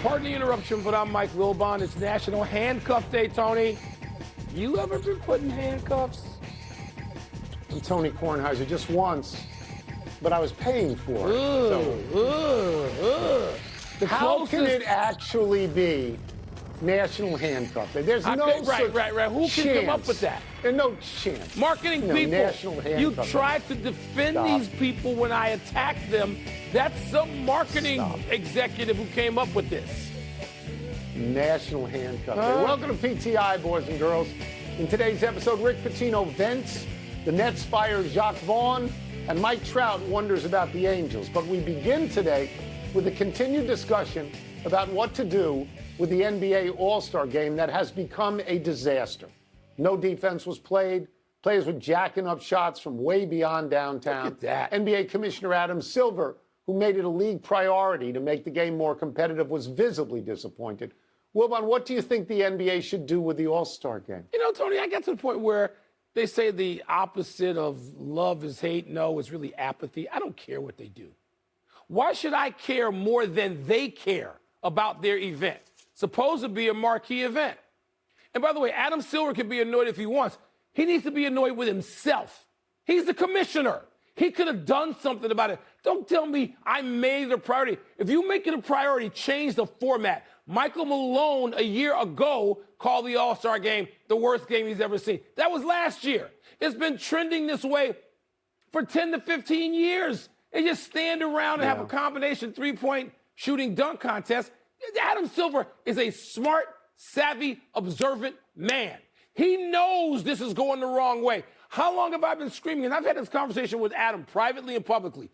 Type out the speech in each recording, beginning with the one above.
Pardon the interruption, but I'm Mike Wilbon. It's National Handcuff Day, Tony. You ever been put in handcuffs? I'm Tony Kornheiser, just once, but I was paying for it. How can it actually be National Handcuff Day? There's no right. Who can come up with that? There's no chance. Marketing people, National you Handcuff tried to defend these people when I attacked them. That's some marketing executive who came up with this. National Handcuff Day. Welcome to PTI, boys and girls. In today's episode, Rick Pitino vents, the Nets fire Jacques Vaughn, and Mike Trout wonders about the Angels. But we begin today with a continued discussion about what to do with the NBA All-Star Game that has become a disaster. No defense was played. Players were jacking up shots from way beyond downtown. Look at that. NBA Commissioner Adam Silver, who made it a league priority to make the game more competitive, was visibly disappointed. Wilbon, what do you think the NBA should do with the All-Star Game? You know, Tony, I get to the point where they say the opposite of love is hate. No, it's really apathy. I don't care what they do. Why should I care more than they care about their event? Supposed to be a marquee event. And by the way, Adam Silver can be annoyed if he wants. He needs to be annoyed with himself. He's the commissioner. He could have done something about it. Don't tell me I made it a priority. If you make it a priority, change the format. Michael Malone, a year ago, called the All-Star Game the worst game he's ever seen. That was last year. It's been trending this way for 10 to 15 years. They just stand around and have a combination three-point shooting dunk contest. Adam Silver is a smart, savvy, observant man. He knows this is going the wrong way. How long have I been screaming? And I've had this conversation with Adam privately and publicly.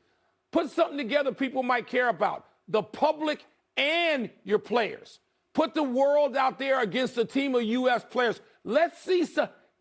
Put something together people might care about. The public and your players. Put the world out there against a team of U.S. players. Let's see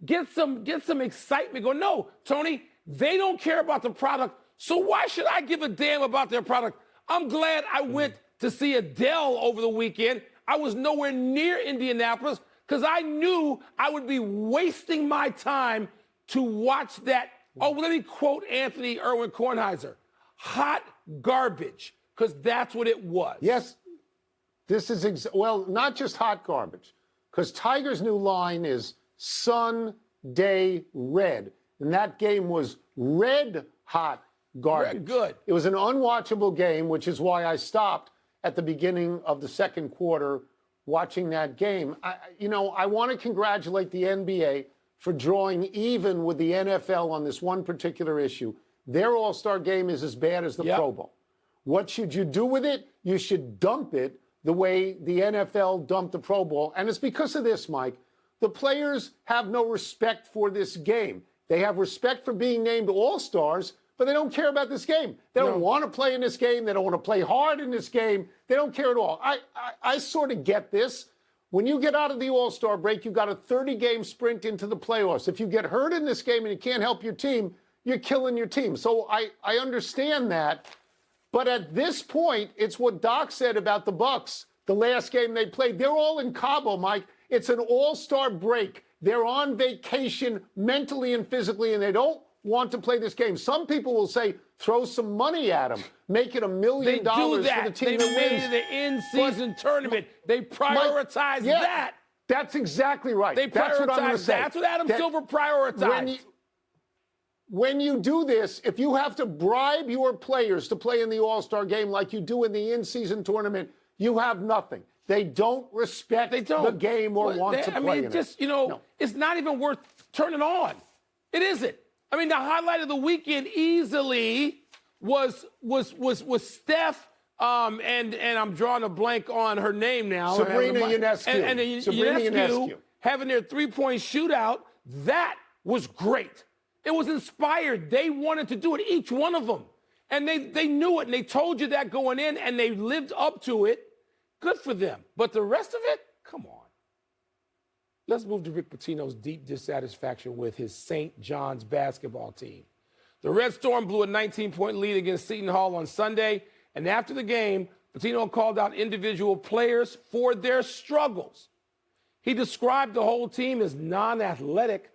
get some excitement going. No, Tony, they don't care about the product, so why should I give a damn about their product? I'm glad I went to see Adele over the weekend. I was nowhere near Indianapolis because I knew I would be wasting my time to watch that. Oh, let me quote Anthony Irwin Kornheiser. Hot garbage, because that's what it was. Yes, this is, well, not just hot garbage, because Tiger's new line is Sunday Red, and that game was red hot garbage. Red good. It was an unwatchable game, which is why I stopped at the beginning of the second quarter watching that game. I want to congratulate the NBA for drawing even with the NFL on this one particular issue. Their All-Star Game is as bad as the Pro Bowl. What should you do with it? You should dump it the way the NFL dumped the Pro Bowl. And it's because of this, Mike. The players have no respect for this game. They have respect for being named All-Stars, but they don't care about this game. They don't want to play in this game. They don't want to play hard in this game. They don't care at all. I sort of get this. When you get out of the All-Star break, you've got a 30-game sprint into the playoffs. If you get hurt in this game and you can't help your team, you're killing your team. So I understand that. But at this point, it's what Doc said about the Bucks, the last game they played. They're all in Cabo, Mike. It's an all-star break. They're on vacation mentally and physically, and they don't want to play this game. Some people will say, throw some money at them. Make it $1 million for the team that wins. They made it an in-season tournament. They prioritize that. That's exactly right. They prioritize that. That's what Adam Silver prioritized. When you do this, if you have to bribe your players to play in the All-Star Game like you do in the in-season tournament, you have nothing. They don't respect the game or want to play in it. It's not even worth turning on. It isn't. I mean, the highlight of the weekend easily was Steph, and I'm drawing a blank on her name now. Sabrina Ionescu. And Ionescu having their three-point shootout. That was great. It was inspired. They wanted to do it, each one of them. And they knew it, and they told you that going in, and they lived up to it. Good for them. But the rest of it, come on. Let's move to Rick Pitino's deep dissatisfaction with his St. John's basketball team. The Red Storm blew a 19-point lead against Seton Hall on Sunday, and after the game, Pitino called out individual players for their struggles. He described the whole team as non-athletic,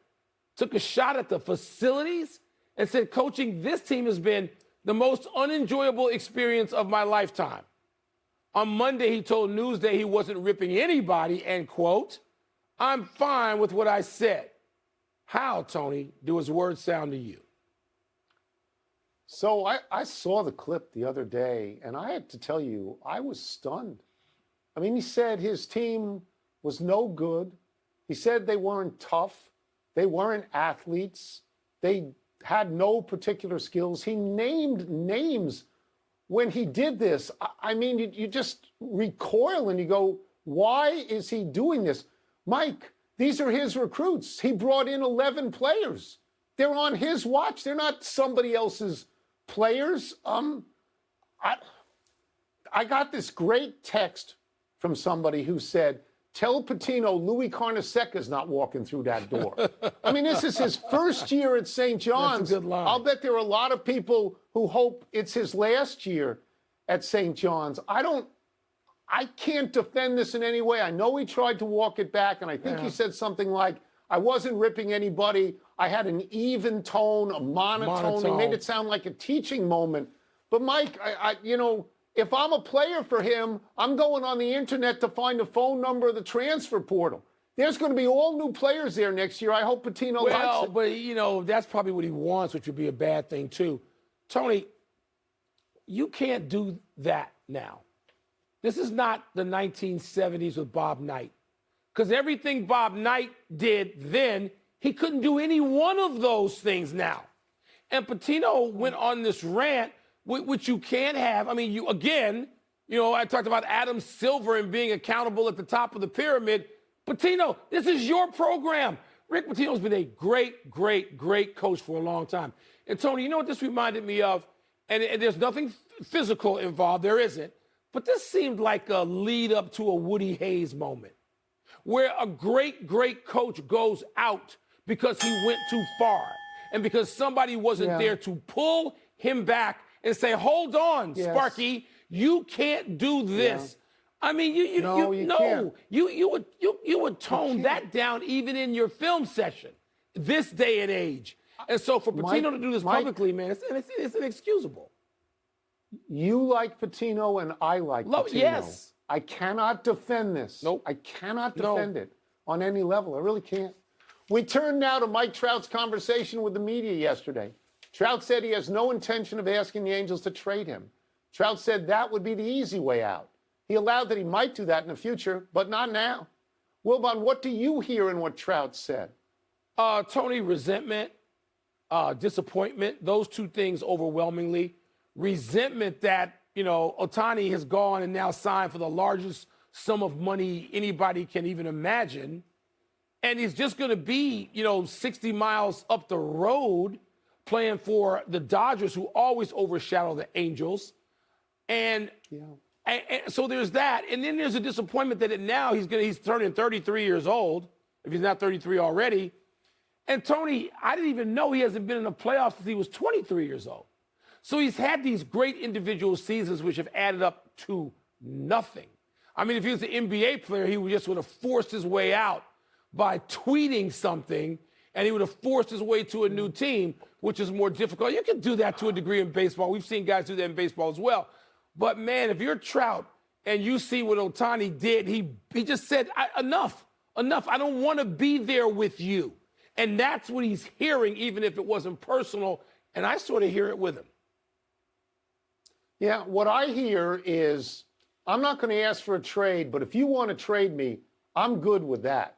took a shot at the facilities, and said, coaching this team has been the most unenjoyable experience of my lifetime. On Monday, he told Newsday he wasn't ripping anybody, and quote, "I'm fine with what I said." How, Tony, do his words sound to you? So I saw the clip the other day, and I had to tell you, I was stunned. I mean, he said his team was no good. He said they weren't tough. They weren't athletes. They had no particular skills. He named names when he did this. I mean, you just recoil and you go, why is he doing this? Mike, these are his recruits. He brought in 11 players. They're on his watch. They're not somebody else's players. I got this great text from somebody who said, tell Pitino Louis Carnesecca's not walking through that door. I mean, this is his first year at St. John's. That's a good line. I'll bet there are a lot of people who hope it's his last year at St. John's. I can't defend this in any way. I know he tried to walk it back, and I think he said something like, I wasn't ripping anybody. I had an even tone, a monotone. He made it sound like a teaching moment. But Mike, if I'm a player for him, I'm going on the internet to find the phone number of the transfer portal. There's going to be all new players there next year. I hope Pitino likes it. Well, but, that's probably what he wants, which would be a bad thing, too. Tony, you can't do that now. This is not the 1970s with Bob Knight. Because everything Bob Knight did then, he couldn't do any one of those things now. And Pitino went on this rant, which you can't have. I mean, I talked about Adam Silver and being accountable at the top of the pyramid. Pitino, this is your program. Rick Pitino's been a great, great, great coach for a long time. And Tony, you know what this reminded me of? And there's nothing physical involved. There isn't. But this seemed like a lead up to a Woody Hayes moment, where a great, great coach goes out because he went too far and because somebody wasn't there to pull him back and say, hold on, Sparky, you can't do this. Yeah. I mean, you would tone that down even in your film session this day and age. And so for Pitino to do this publicly, man, it's inexcusable. You like Pitino and I like Pitino. Yes. I cannot defend this. Nope. I cannot defend it on any level. I really can't. We turn now to Mike Trout's conversation with the media yesterday. Trout said he has no intention of asking the Angels to trade him. Trout said that would be the easy way out. He allowed that he might do that in the future, but not now. Wilbon, what do you hear in what Trout said? Tony, resentment, disappointment, those two things overwhelmingly. Resentment that, Ohtani has gone and now signed for the largest sum of money anybody can even imagine. And he's just going to be, 60 miles up the road playing for the Dodgers, who always overshadow the Angels. And so there's that. And then there's a disappointment that now he's turning 33 years old, if he's not 33 already. And Tony, I didn't even know he hasn't been in the playoffs since he was 23 years old. So he's had these great individual seasons which have added up to nothing. I mean, if he was an NBA player, he would have forced his way out by tweeting something, and he would have forced his way to a new team, which is more difficult. You can do that to a degree in baseball. We've seen guys do that in baseball as well. But, man, if you're Trout and you see what Ohtani did, he just said, enough. I don't want to be there with you. And that's what he's hearing, even if it wasn't personal. And I sort of hear it with him. Yeah, what I hear is, I'm not going to ask for a trade, but if you want to trade me, I'm good with that.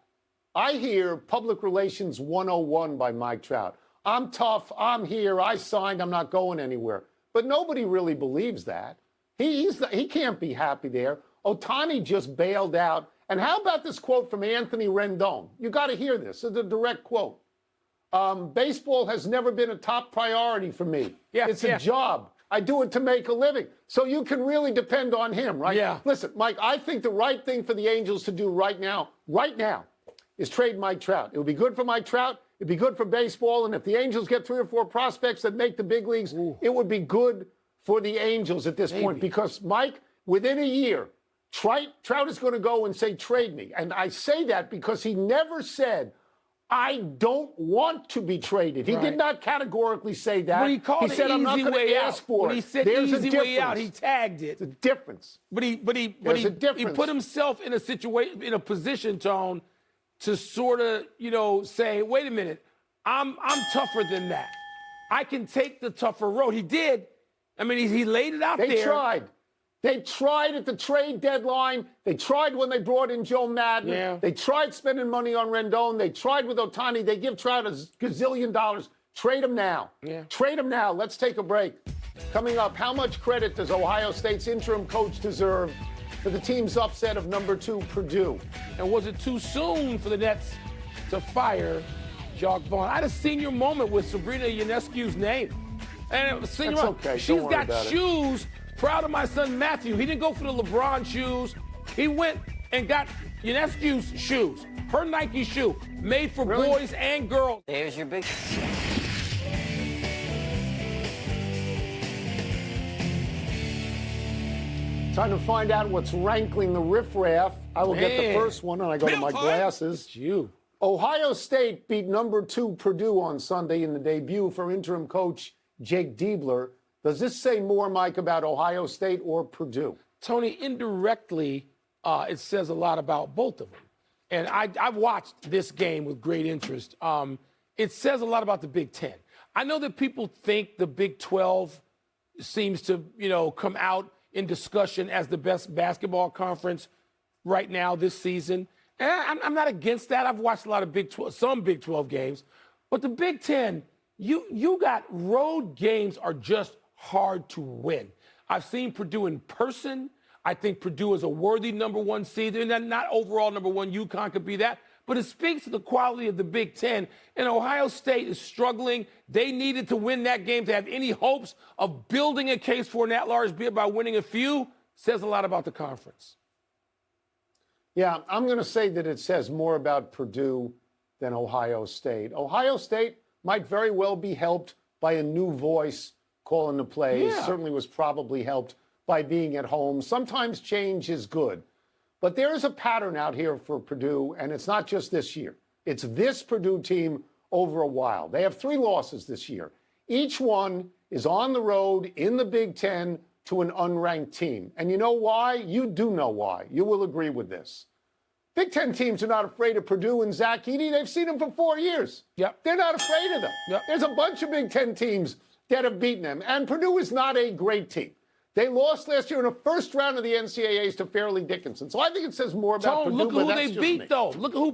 I hear public relations 101 by Mike Trout. I'm tough, I'm here, I signed, I'm not going anywhere. But nobody really believes that. He can't be happy there. Ohtani just bailed out. And how about this quote from Anthony Rendon? You got to hear this. It's a direct quote. Baseball has never been a top priority for me. It's a job. I do it to make a living. So you can really depend on him, right? Yeah. Listen, Mike, I think the right thing for the Angels to do right now, is trade Mike Trout. It would be good for Mike Trout. It'd be good for baseball. And if the Angels get 3 or 4 prospects that make the big leagues, it would be good for the Angels at this point. Because, Mike, within a year, Trout is going to go and say, trade me. And I say that because he never said, I don't want to be traded. He did not categorically say that. But he called said, it I'm not easy going to way ask out. for When it. he said There's easy a difference. way out, he tagged it. It's a difference. But he put himself in a situation, in a position, Tone, to sort of, say, wait a minute, I'm tougher than that. I can take the tougher road. He did. I mean, he laid it out there. They tried. They tried at the trade deadline. They tried when they brought in Joe Madden. Yeah. They tried spending money on Rendon. They tried with Ohtani. They give Trout $1 gazillion. Trade him now. Yeah. Trade him now. Let's take a break. Coming up, how much credit does Ohio State's interim coach deserve for the team's upset of number 2 Purdue? And was it too soon for the Nets to fire Jacques Vaughn? I had a senior moment with Sabrina Ionescu's name. And it was senior That's moment. okay. She's Don't worry got about it. shoes. Proud of my son Matthew. He didn't go for the LeBron shoes. He went and got Ionescu's shoes. Her Nike shoe, made for boys and girls. There's your big... Time to find out what's rankling the riffraff. I will get the first one, and I go to my glasses. It's you. Ohio State beat number 2 Purdue on Sunday in the debut for interim coach Jake Diebler. Does this say more, Mike, about Ohio State or Purdue? Tony, indirectly, it says a lot about both of them. And I've watched this game with great interest. It says a lot about the Big Ten. I know that people think the Big 12 seems to, come out in discussion as the best basketball conference right now this season. And I'm not against that. I've watched a lot of some Big 12 games. But the Big Ten, you got road games are just hard to win. I've seen Purdue in person. I think Purdue is a worthy number 1 seed. And not overall number 1. UConn could be that. But it speaks to the quality of the Big Ten. And Ohio State is struggling. They needed to win that game to have any hopes of building a case for an at-large bid by winning a few. Says a lot about the conference. Yeah, I'm going to say that it says more about Purdue than Ohio State. Ohio State might very well be helped by a new voice calling the plays. Yeah. Certainly was probably helped by being at home. Sometimes change is good. But there is a pattern out here for Purdue, and it's not just this year. It's this Purdue team over a while. They have 3 losses this year. Each one is on the road in the Big Ten to an unranked team. And you know why? You do know why. You will agree with this. Big Ten teams are not afraid of Purdue and Zach Edey. They've seen them for 4 years. Yep. They're not afraid of them. Yep. There's a bunch of Big Ten teams that have beaten them. And Purdue is not a great team. They lost last year in the first round of the NCAAs to Fairleigh Dickinson. So I think it says more about Purdue. Look at who they beat, though. Look at who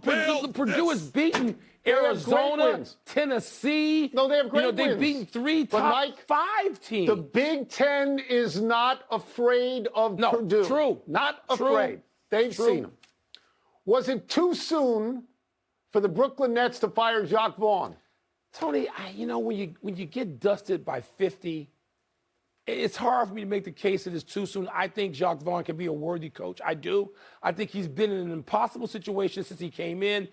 Purdue has beaten. Arizona, Tennessee. No, they have great wins. They've beaten 3 top 5 teams. The Big Ten is not afraid of Purdue. True. Not afraid. They've seen them. Was it too for the Brooklyn Nets to fire Jacques Vaughn? Tony, when you get dusted by 50, it's hard for me to make the case that it's too soon. I think Jacques Vaughn can be a worthy coach. I do. I think he's been in an impossible situation since he came in,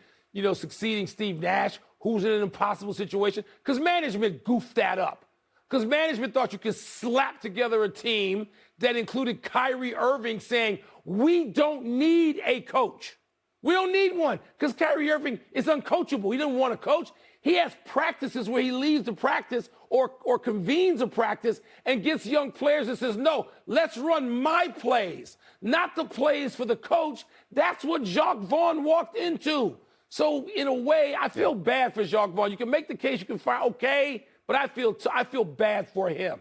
succeeding Steve Nash, who's in an impossible situation, because management goofed that up. Because management thought you could slap together a team that included Kyrie Irving saying, we don't need a coach. We don't need one, because Kyrie Irving is uncoachable. He doesn't want to coach. He has practices where he leaves the practice or convenes a practice and gets young players and says, no, let's run my plays, not the plays for the coach. That's what Jacques Vaughn walked into. So in a way, I feel bad for Jacques Vaughn. You can make the case, you can fire, okay, but I feel bad for him.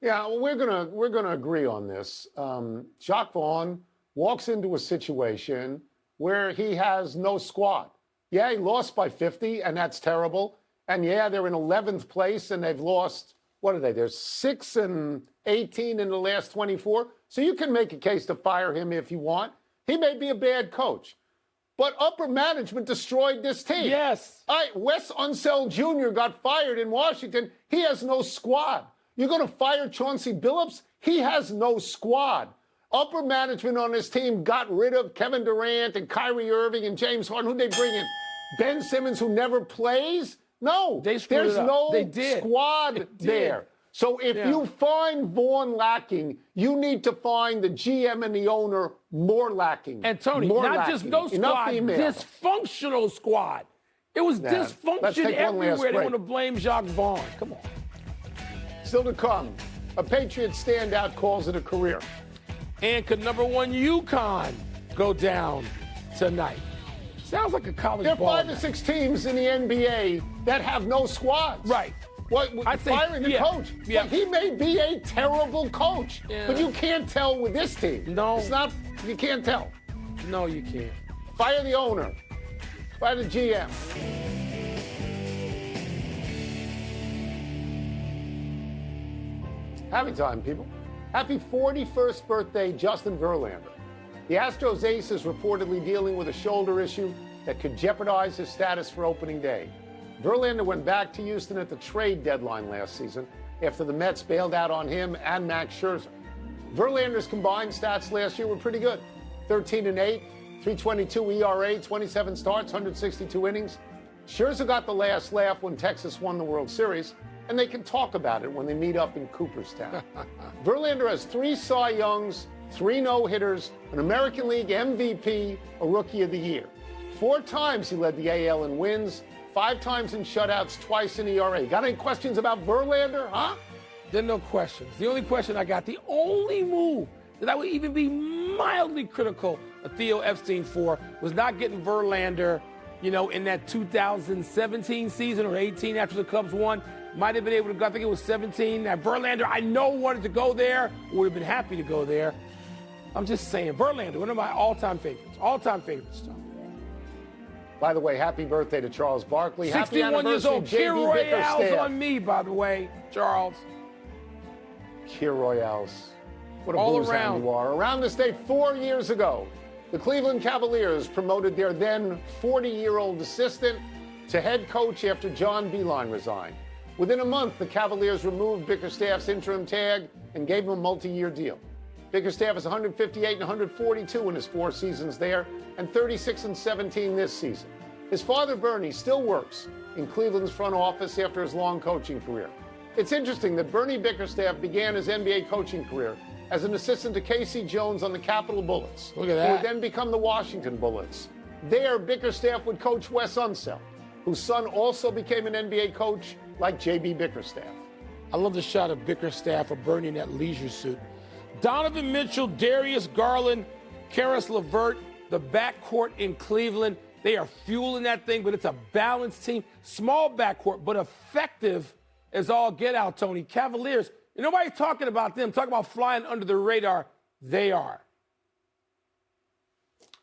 Yeah, well, we're gonna agree on this. Jacques Vaughn walks into a situation where he has no squad. Yeah, he lost by 50, and that's terrible. And yeah, they're in 11th place, and they've lost, what are they? They're 6 and 18 in the last 24. So you can make a case to fire him if you want. He may be a bad coach. But upper management destroyed this team. Yes. All right, Wes Unseld Jr. got fired in Washington. He has no squad. You're going to fire Chauncey Billups? He has no squad. Upper management on this team got rid of Kevin Durant and Kyrie Irving and James Harden. Who'd they bring in? Ben Simmons, who never plays? No, They screwed there's it up. no They did. squad there. So if you find Vaughn lacking, you need to find the GM and the owner more lacking. And Tony, not just no squad, dysfunctional squad. It was dysfunction everywhere. They want to blame Jacques Vaughn. Come on. Still to come, a Patriots standout calls it a career. And could number one UConn go down tonight? Sounds like a college ball. There are 5 or 6 teams in the NBA that have no squads. Right. What, firing the coach? Yeah. Like, he may be a terrible coach, but you can't tell with this team. No. It's not, you can't tell. No, you can't. Fire the owner. Fire the GM. Happy time, people. Happy 41st birthday, Justin Verlander. The Astros ace is reportedly dealing with a shoulder issue that could jeopardize his status for opening day. Verlander went back to Houston at the trade deadline last season after the Mets bailed out on him and Max Scherzer. Verlander's combined stats last year were pretty good. 13-8, 3.22 ERA, 27 starts, 162 innings. Scherzer got the last laugh when Texas won the World Series, and they can talk about it when they meet up in Cooperstown. Verlander has 3 Cy Youngs, 3 no-hitters, an American League MVP, a Rookie of the Year. 4 times he led the AL in wins, 5 times in shutouts, twice in ERA. Got any questions about Verlander, huh? There are no questions. The only question I got, the only move that I would even be mildly critical of Theo Epstein for was not getting Verlander, in that 2017 season or 18 after the Cubs won. Might have been able to go, I think it was 17. That Verlander, I know wanted to go there, would have been happy to go there. I'm just saying, Verlander, one of my all-time favorites. All-time favorites, Tom. By the way, happy birthday to Charles Barkley. 61 years old. Kir Royale's on me, by the way, Charles. Kir Royale's. What a all blues around. You are. Around this day 4 years ago, the Cleveland Cavaliers promoted their then 40-year-old assistant to head coach after John Beilein resigned. Within a month, the Cavaliers removed Bickerstaff's interim tag and gave him a multi-year deal. Bickerstaff is 158 and 142 in his 4 seasons there, and 36 and 17 this season. His father, Bernie, still works in Cleveland's front office after his long coaching career. It's interesting that Bernie Bickerstaff began his NBA coaching career as an assistant to Casey Jones on the Capitol Bullets. Look at that. Who would then become the Washington Bullets. There, Bickerstaff would coach Wes Unseld, whose son also became an NBA coach like J.B. Bickerstaff. I love the shot of Bickerstaff of Bernie in that leisure suit. Donovan Mitchell, Darius Garland, Karis LeVert, the backcourt in Cleveland. They are fueling that thing, but it's a balanced team. Small backcourt, but effective as all get out, Tony. Cavaliers, nobody's talking about them. Talking about flying under the radar. They are.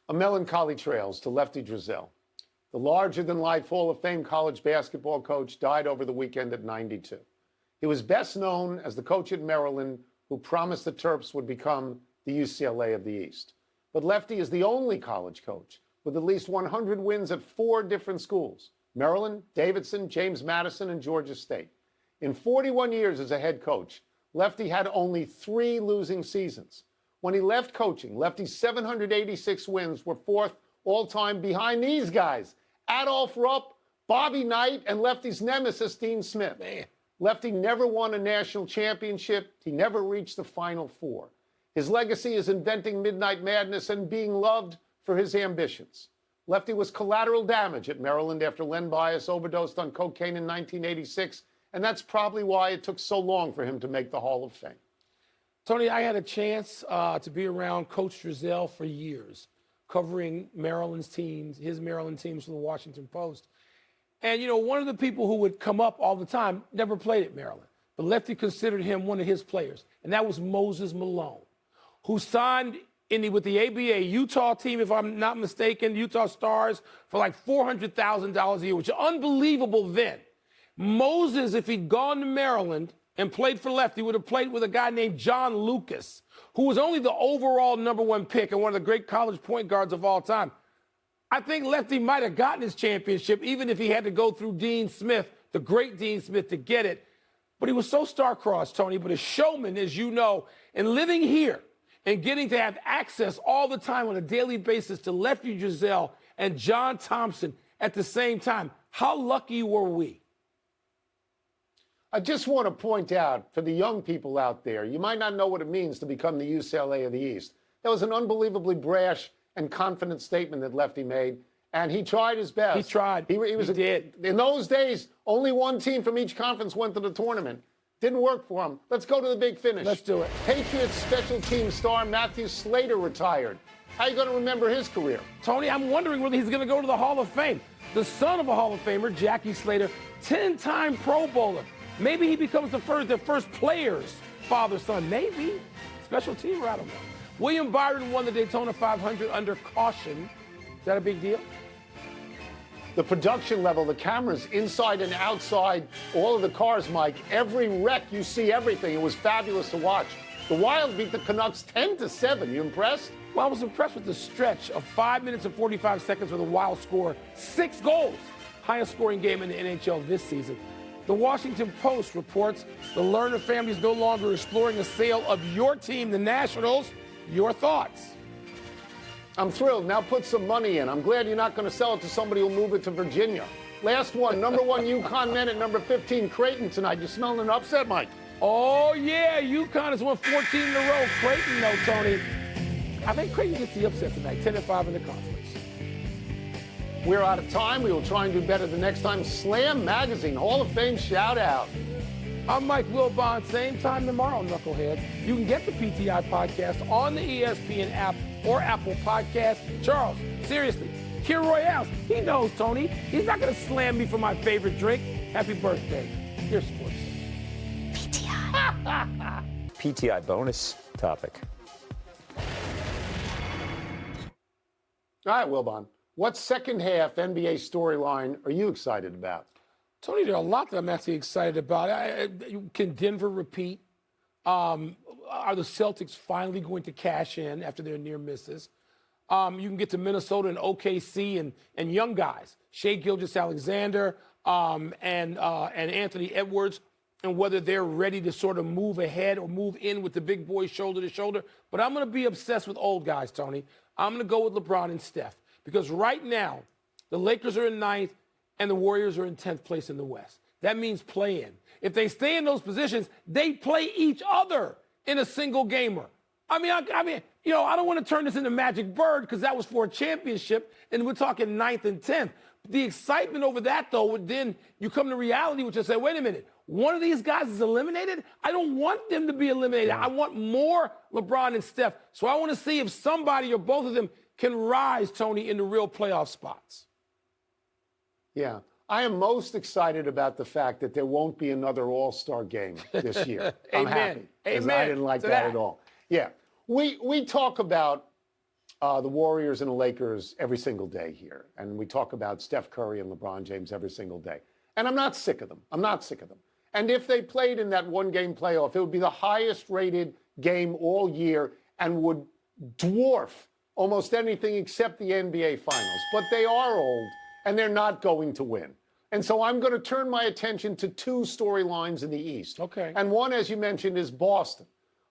A melancholy trails to Lefty Driesell. The larger-than-life Hall of Fame college basketball coach died over the weekend at 92. He was best known as the coach at Maryland who promised the Terps would become the UCLA of the East. But Lefty is the only college coach with at least 100 wins at 4 different schools: Maryland, Davidson, James Madison, and Georgia State. In 41 years as a head coach, Lefty had only 3 losing seasons. When he left coaching, Lefty's 786 wins were 4th all-time behind these guys: Adolph Rupp, Bobby Knight, and Lefty's nemesis, Dean Smith. Man. Lefty never won a national championship. He never reached the Final Four. His legacy is inventing Midnight Madness and being loved for his ambitions. Lefty was collateral damage at Maryland after Len Bias overdosed on cocaine in 1986, and that's probably why it took so long for him to make the Hall of Fame. Tony, I had a chance to be around Coach Driesell for years, covering Maryland's teams, his Maryland teams for the Washington Post. And, one of the people who would come up all the time never played at Maryland, but Lefty considered him one of his players, and that was Moses Malone, who signed with the ABA Utah team, if I'm not mistaken, Utah Stars, for like $400,000 a year, which is unbelievable then. Moses, if he'd gone to Maryland and played for Lefty, would have played with a guy named John Lucas, who was only the overall #1 pick and one of the great college point guards of all time. I think Lefty might have gotten his championship, even if he had to go through Dean Smith, the great Dean Smith, to get it. But he was so star-crossed, Tony, but a showman, as you know, and living here and getting to have access all the time on a daily basis to Lefty Driesell and John Thompson at the same time. How lucky were we? I just want to point out for the young people out there, you might not know what it means to become the UCLA of the East. That was an unbelievably brash and confident statement that Lefty made, and he tried his best. He tried. He did. In those days, only one team from each conference went to the tournament. Didn't work for him. Let's go to the big finish. Let's do it. Patriots special team star Matthew Slater retired. How are you going to remember his career? Tony, I'm wondering whether he's going to go to the Hall of Fame. The son of a Hall of Famer, Jackie Slater, 10-time Pro Bowler. Maybe he becomes the first player's father-son. Maybe. Special teamer, I don't know. William Byron won the Daytona 500 under caution. Is that a big deal? The production level, the cameras inside and outside, all of the cars, Mike, every wreck, you see everything. It was fabulous to watch. The Wild beat the Canucks 10-7. You impressed? Well, I was impressed with the stretch of 5 minutes and 45 seconds where the Wild scored 6 goals. Highest scoring game in the NHL this season. The Washington Post reports the Lerner family is no longer exploring a sale of your team, the Nationals. Your thoughts? I'm thrilled. Now put some money in. I'm glad you're not going to sell it to somebody who'll move it to Virginia. Last one, number 1 UConn men at number 15 Creighton tonight. You smelling an upset, Mike? Oh, yeah. UConn has won 14 in a row. Creighton, though, Tony. I think Creighton gets the upset tonight, 10-5 in the conference. We're out of time. We will try and do better the next time. Slam Magazine, Hall of Fame shout out. I'm Mike Wilbon. Same time tomorrow, Knuckleheads. You can get the PTI podcast on the ESPN app or Apple Podcast. Charles, seriously, Kir Royales, he knows, Tony. He's not going to slam me for my favorite drink. Happy birthday. Here's sports. PTI. PTI bonus topic. All right, Wilbon. What second half NBA storyline are you excited about? Tony, there are a lot that I'm actually excited about. Can Denver repeat? Are the Celtics finally going to cash in after their near misses? You can get to Minnesota and OKC and young guys, Shai Gilgeous-Alexander and Anthony Edwards, and whether they're ready to sort of move ahead or move in with the big boys shoulder to shoulder. But I'm going to be obsessed with old guys, Tony. I'm going to go with LeBron and Steph because right now the Lakers are in 9th and the Warriors are in 10th place in the West. That means play in. If they stay in those positions, they play each other in a single gamer. I mean, I don't want to turn this into Magic Bird because that was for a championship, and we're talking 9th and 10th. The excitement over that, though, then you come to reality, which is say, wait a minute, one of these guys is eliminated? I don't want them to be eliminated. Yeah. I want more LeBron and Steph. So I want to see if somebody or both of them can rise, Tony, into real playoff spots. Yeah. I am most excited about the fact that there won't be another All-Star game this year. I'm happy. Amen. I didn't like that at all. Yeah. We talk about the Warriors and the Lakers every single day here. And we talk about Steph Curry and LeBron James every single day. And I'm not sick of them. And if they played in that one-game playoff, it would be the highest-rated game all year and would dwarf almost anything except the NBA Finals. But they are old, and they're not going to win. And so I'm going to turn my attention to 2 storylines in the East. Okay. And one, as you mentioned, is Boston.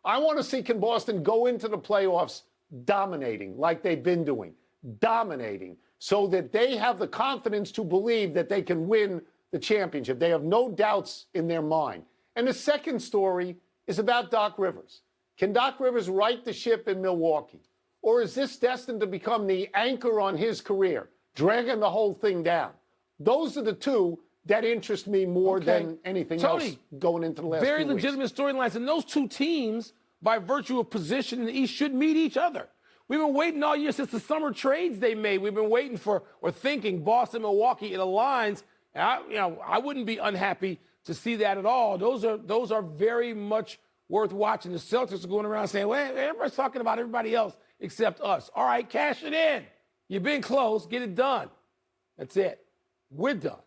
I want to see, can Boston go into the playoffs dominating like they've been doing, dominating, so that they have the confidence to believe that they can win the championship. They have no doubts in their mind. And the second story is about Doc Rivers. Can Doc Rivers right the ship in Milwaukee? Or is this destined to become the anchor on his career, dragging the whole thing down? Those are the 2 that interest me more than anything else going into the last very few weeks. legitimate storylines. And those 2 teams, by virtue of position in the East, should meet each other. We've been waiting all year since the summer trades they made. We've been waiting for or thinking Boston, Milwaukee, it aligns. And I wouldn't be unhappy to see that at all. Those are very much worth watching. The Celtics are going around saying, well, everybody's talking about everybody else except us. All right, cash it in. You've been close. Get it done. That's it. We're done.